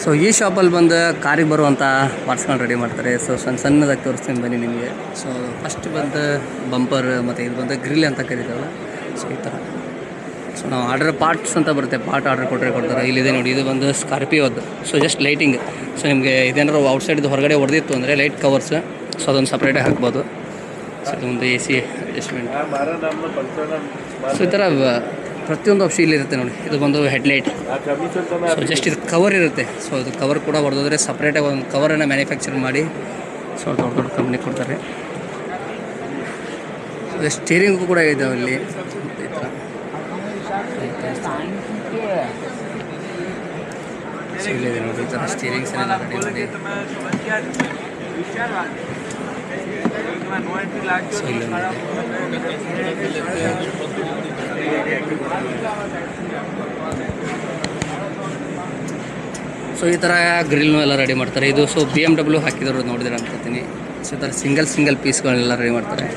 So ಈ ಶಾಪಲ್ಲಿ ಬಂದು ಕಾರಿಗೆ ಬರುವಂಥ ಪಾರ್ಟ್ಸ್ಗಳನ್ನ ರೆಡಿ ಮಾಡ್ತಾರೆ. ಸೊ ಸಣ್ಣದಾಗಿ ತೋರಿಸ್ತೀನಿ ಬನ್ನಿ ನಿಮಗೆ. ಸೊ ಫಸ್ಟ್ ಬಂದು ಬಂಪರ್ ಮತ್ತು ಇದು ಬಂದು ಗ್ರಿಲ್ ಅಂತ ಕರೀತಾರಲ್ಲ, ಸೊ ಈ ಥರ. ಸೊ ನಾವು ಆರ್ಡರ್ ಪಾರ್ಟ್ಸ್ ಅಂತ ಬರುತ್ತೆ, ಪಾರ್ಟ್ ಆರ್ಡರ್ ಕೊಡ್ತಾರೆ. ಇಲ್ಲಿದೆ ನೋಡಿ, ಇದು ಬಂದು ಸ್ಕಾರ್ಪಿಯೋದು. So just lighting. ಸೊ ನಿಮಗೆ ಇದೇನಾದ್ರು ಔಟ್ಸೈಡ್ದು ಹೊರಗಡೆ ಹೊಡೆದಿತ್ತು ಅಂದರೆ ಲೈಟ್ ಕವರ್ಸ್, ಸೊ ಅದೊಂದು ಸಪ್ರೇಟಾಗಿ ಹಾಕ್ಬೋದು. ಸೊ ಇದೊಂದು AC ಅಡ್ಜಸ್ಟ್ಮೆಂಟ್. ಸೊ ಈ ಥರ ಪ್ರತಿಯೊಂದು ಆಪ್ಷನ್ ಇಲ್ಲಿರುತ್ತೆ ನೋಡಿ. ಇದು ಬಂದು ಹೆಡ್ಲೈಟ್. ಸೊ ಜಸ್ಟ್ ಇದು ಕವರ್ ಇರುತ್ತೆ. ಸೊ ಇದು ಕವರ್ ಕೂಡ ಹೊಡೆದೋದ್ರೆ ಸಪ್ರೇಟಾಗಿ ಒಂದು ಕವರನ್ನು ಮ್ಯಾನುಫ್ಯಾಕ್ಚರ್ ಮಾಡಿ ಸೊ ದೊಡ್ಡ ಕಂಪ್ನಿ ಕೊಡ್ತಾರೆ. ಸೊ ಸ್ಟೀರಿಂಗು ಕೂಡ ಇದ್ದಾವೆ ಇಲ್ಲಿ. ಈ ಥರ ಸೊ ಇಲ್ಲಿದೆ ನೋಡಿ, ಈ ಥರ ಸ್ಟೀರಿಂಗ್ಸ್ ಎಲ್ಲ ರೆಡಿ ಮಾಡಿ. ಸೊ ಇಲ್ಲೊಂದಿದೆ. ಸೊ ಈ ಥರ ಗ್ರಿಲ್ನು ಎಲ್ಲ ರೆಡಿ ಮಾಡ್ತಾರೆ. ಇದು ಸೊ BMW ಹಾಕಿದವರು ನೋಡಿದ್ರೆ ಅನ್ಕೋತೀನಿ. ಸೊ ಈ ಥರ ಸಿಂಗಲ್ ಪೀಸ್ಗಳನ್ನೆಲ್ಲ ರೆಡಿ ಮಾಡ್ತಾರೆ.